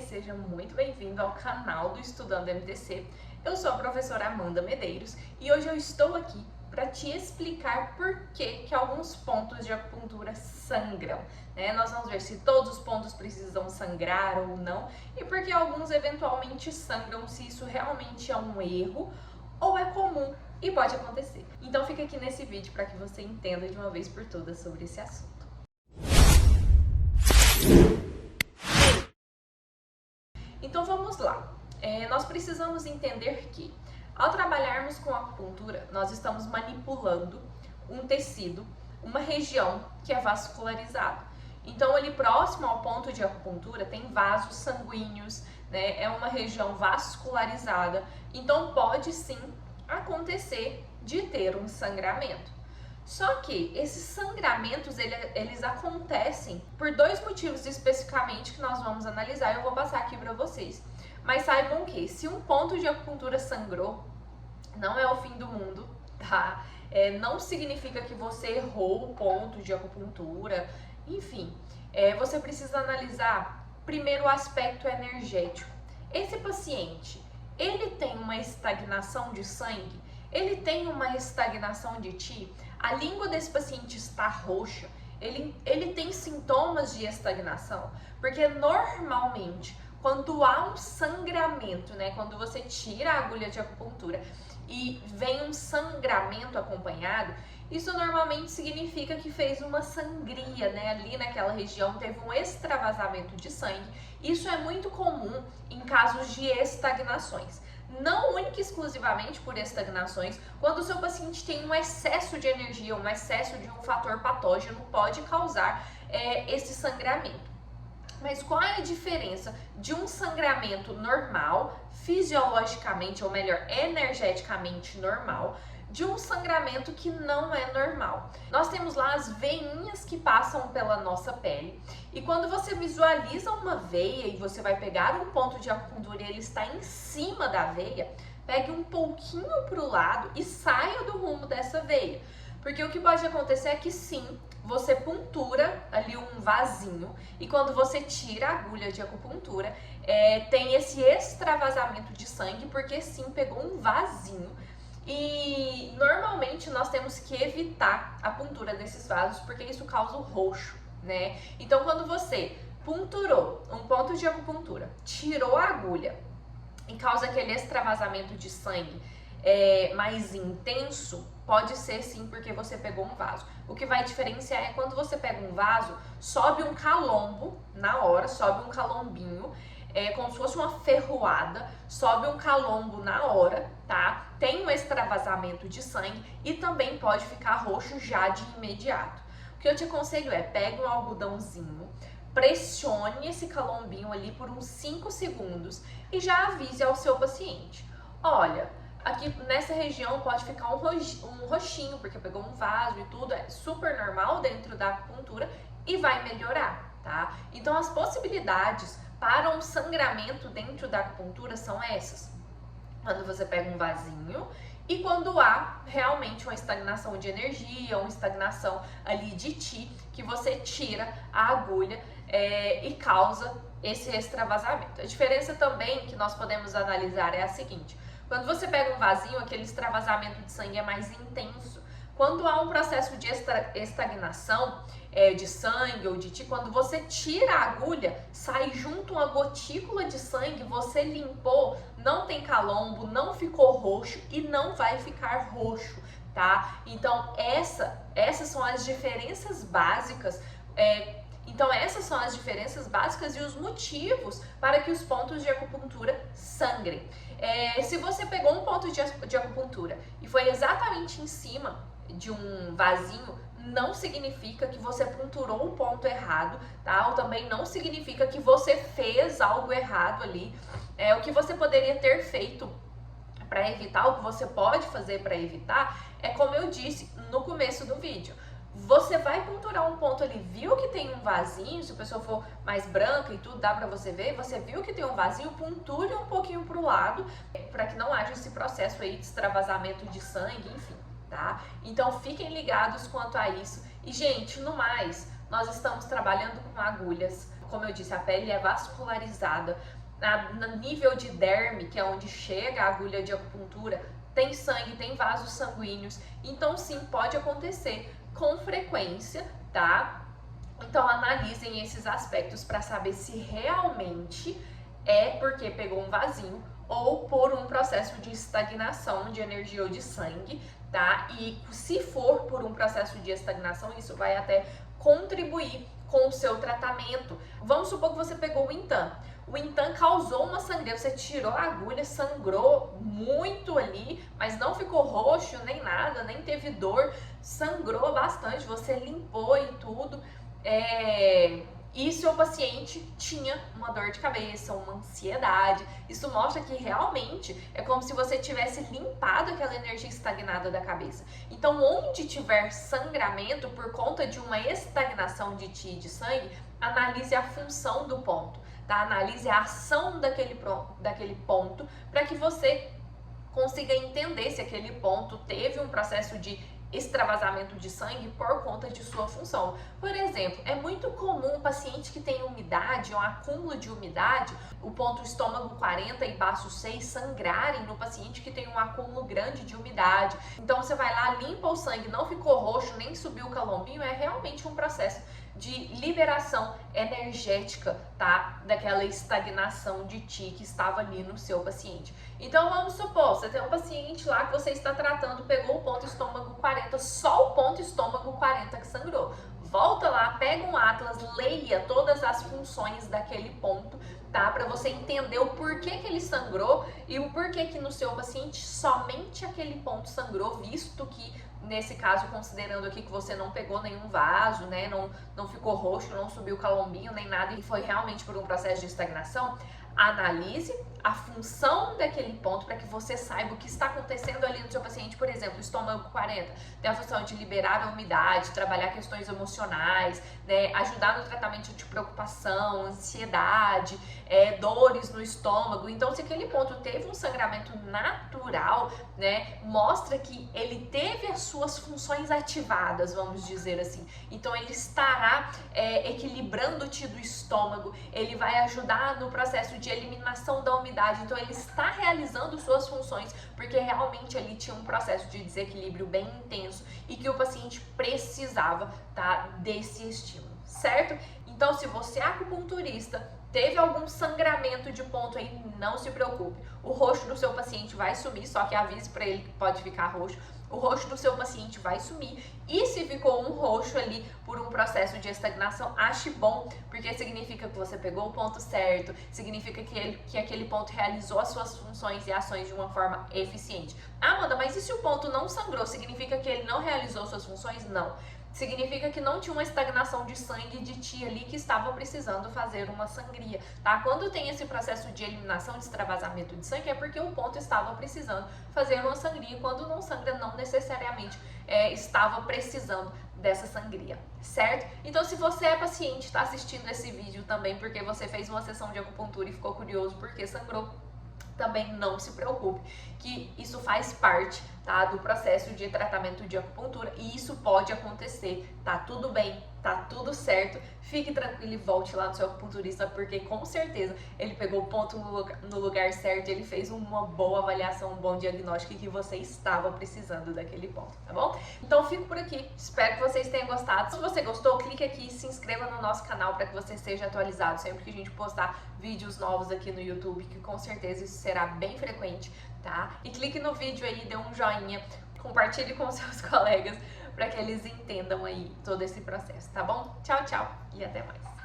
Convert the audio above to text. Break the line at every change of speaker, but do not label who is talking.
seja muito bem-vindo ao canal do Estudando MTC. Eu sou a professora Amanda Medeiros e hoje eu estou aqui para te explicar por que alguns pontos de acupuntura sangram, né? Nós vamos ver se todos os pontos precisam sangrar ou não e por que alguns eventualmente sangram, se isso realmente é um erro ou é comum e pode acontecer. Então fica aqui nesse vídeo para que você entenda de uma vez por todas sobre esse assunto. Então vamos lá. Nós precisamos entender que ao trabalharmos com acupuntura, nós estamos manipulando um tecido, uma região que é vascularizada. Então ali próximo ao ponto de acupuntura tem vasos sanguíneos, né? É uma região vascularizada, então pode sim acontecer de ter um sangramento. Só que esses sangramentos, eles acontecem por dois motivos especificamente que nós vamos analisar e eu vou passar aqui para vocês. Mas saibam que se um ponto de acupuntura sangrou, não é o fim do mundo, tá? Não significa que você errou o ponto de acupuntura, enfim. Você precisa analisar primeiro o aspecto energético. Esse paciente, ele tem uma estagnação de sangue? Ele tem uma estagnação de Qi? A língua desse paciente está roxa? Ele tem sintomas de estagnação? Porque normalmente, quando há um sangramento, né, quando você tira a agulha de acupuntura e vem um sangramento acompanhado, isso normalmente significa que fez uma sangria, né, ali naquela região, teve um extravasamento de sangue. Isso é muito comum em casos de estagnações. Não única e exclusivamente por estagnações, quando o seu paciente tem um excesso de energia, um excesso de um fator patógeno, pode causar esse sangramento. Mas qual é a diferença de um sangramento normal, fisiologicamente, ou melhor, energeticamente normal, de um sangramento que não é normal? Nós temos lá as veinhas que passam pela nossa pele e quando você visualiza uma veia e você vai pegar um ponto de acupuntura e ele está em cima da veia, pegue um pouquinho para o lado e saia do rumo dessa veia. Porque o que pode acontecer é que sim, você puntura ali um vasinho e quando você tira a agulha de acupuntura, tem esse extravasamento de sangue porque sim, pegou um vasinho. E normalmente nós temos que evitar a puntura desses vasos porque isso causa o roxo, né? Então quando você punturou um ponto de acupuntura, tirou a agulha e causa aquele extravasamento de sangue mais intenso, pode ser sim porque você pegou um vaso. O que vai diferenciar é quando você pega um vaso, sobe um calombo na hora, sobe um calombinho, como se fosse uma ferroada, sobe um calombo na hora, tá? Tem um extravasamento de sangue e também pode ficar roxo já de imediato. O que eu te aconselho pegue um algodãozinho, pressione esse calombinho ali por uns 5 segundos e já avise ao seu paciente. Olha, aqui nessa região pode ficar um roxinho, porque pegou um vaso e tudo, é super normal dentro da acupuntura e vai melhorar, tá? Então as possibilidades para um sangramento dentro da acupuntura são essas. Quando você pega um vasinho e quando há realmente uma estagnação de energia, uma estagnação ali de Qi, que você tira a agulha e causa esse extravasamento. A diferença também que nós podemos analisar é a seguinte: quando você pega um vasinho, aquele extravasamento de sangue é mais intenso. Quando há um processo de estagnação de sangue ou de Qi, quando você tira a agulha, sai junto uma gotícula de sangue, você limpou, não tem calombo, não ficou roxo e não vai ficar roxo, tá? Então essas são as diferenças básicas. Essas são as diferenças básicas e os motivos para que os pontos de acupuntura sangrem. Se você pegou um ponto de acupuntura e foi exatamente em cima de um vasinho, não significa que você punturou o ponto errado, tá? Ou também não significa que você fez algo errado ali. O que você poderia ter feito para evitar, o que você pode fazer para evitar, é como eu disse no começo do vídeo. Você vai punturar um ponto ali, viu que tem um vasinho, se a pessoa for mais branca e tudo, dá pra você ver, você viu que tem um vasinho, punture um pouquinho pro lado, para que não haja esse processo aí de extravasamento de sangue, enfim, tá? Então fiquem ligados quanto a isso. E gente, no mais, nós estamos trabalhando com agulhas como eu disse, a pele é vascularizada, no nível de derme, que é onde chega a agulha de acupuntura, tem sangue, tem vasos sanguíneos, então sim, pode acontecer com frequência, tá? Então analisem esses aspectos para saber se realmente é porque pegou um vasinho ou por um processo de estagnação de energia ou de sangue, tá? E se for por um processo de estagnação, isso vai até contribuir com o seu tratamento. Vamos supor que você pegou o Intan. O Intan causou uma sangria, você tirou a agulha, sangrou muito ali, mas não ficou roxo nem nada, nem teve dor, sangrou bastante, você limpou e tudo. E seu paciente tinha uma dor de cabeça, uma ansiedade. Isso mostra que realmente é como se você tivesse limpado aquela energia estagnada da cabeça. Então, onde tiver sangramento por conta de uma estagnação de ti de sangue, analise a função do ponto, tá? Analise a ação daquele ponto para que você consiga entender se aquele ponto teve um processo de extravasamento de sangue por conta de sua função. Por exemplo, é muito comum um paciente que tem umidade ou acúmulo de umidade, o ponto estômago 40 e baço 6 sangrarem no paciente que tem um acúmulo grande de umidade. Então você vai lá, limpa o sangue, não ficou roxo, nem subiu o calombinho, é realmente um processo de liberação energética, tá? Daquela estagnação de ti que estava ali no seu paciente. Então vamos supor, você tem um paciente lá que você está tratando, pegou o ponto estômago 40, só o ponto estômago 40 que sangrou. Volta lá, pega um atlas, leia todas as funções daquele ponto, tá? Para você entender o porquê que ele sangrou e o porquê que no seu paciente somente aquele ponto sangrou, visto que nesse caso, considerando aqui que você não pegou nenhum vaso, né, não ficou roxo, não subiu calombinho, nem nada, e foi realmente por um processo de estagnação, analise a função daquele ponto para que você saiba o que está acontecendo ali no seu paciente. Por exemplo, o estômago 40 tem a função de liberar a umidade, trabalhar questões emocionais, né, ajudar no tratamento de preocupação, ansiedade, dores no estômago. Então, se aquele ponto teve um sangramento natural, né, mostra que ele teve as suas funções ativadas, vamos dizer assim. Então, ele estará equilibrando-te do estômago, ele vai ajudar no processo de eliminação da umidade. Então ele está realizando suas funções porque realmente ali tinha um processo de desequilíbrio bem intenso e que o paciente precisava, tá, desse estímulo, certo? Então, se você é acupunturista, teve algum sangramento de ponto aí, não se preocupe. O roxo do seu paciente vai sumir, só que avise para ele que pode ficar roxo. O roxo do seu paciente vai sumir. E se ficou um roxo ali por um processo de estagnação, ache bom, porque significa que você pegou o ponto certo, significa que aquele ponto realizou as suas funções e ações de uma forma eficiente. Ah, Amanda, mas e se o ponto não sangrou? Significa que ele não realizou suas funções? Não. Significa que não tinha uma estagnação de sangue de ti ali que estava precisando fazer uma sangria, tá? Quando tem esse processo de eliminação, de extravasamento de sangue, é porque o ponto estava precisando fazer uma sangria. Quando não sangra, não necessariamente estava precisando dessa sangria, certo? Então, se você é paciente, está assistindo esse vídeo também porque você fez uma sessão de acupuntura e ficou curioso porque sangrou, também não se preocupe, que isso faz parte, tá, do processo de tratamento de acupuntura e isso pode acontecer, tá tudo bem, tá tudo certo, fique tranquilo e volte lá no seu acupunturista, porque com certeza ele pegou o ponto no lugar certo, ele fez uma boa avaliação, um bom diagnóstico e que você estava precisando daquele ponto, tá bom? Então fico por aqui, espero que vocês tenham gostado. Se você gostou, clique aqui e se inscreva no nosso canal para que você seja atualizado sempre que a gente postar vídeos novos aqui no YouTube, que com certeza isso será bem frequente, tá? E clique no vídeo aí, dê um joinha, compartilhe com seus colegas para que eles entendam aí todo esse processo, tá bom? Tchau, tchau e até mais!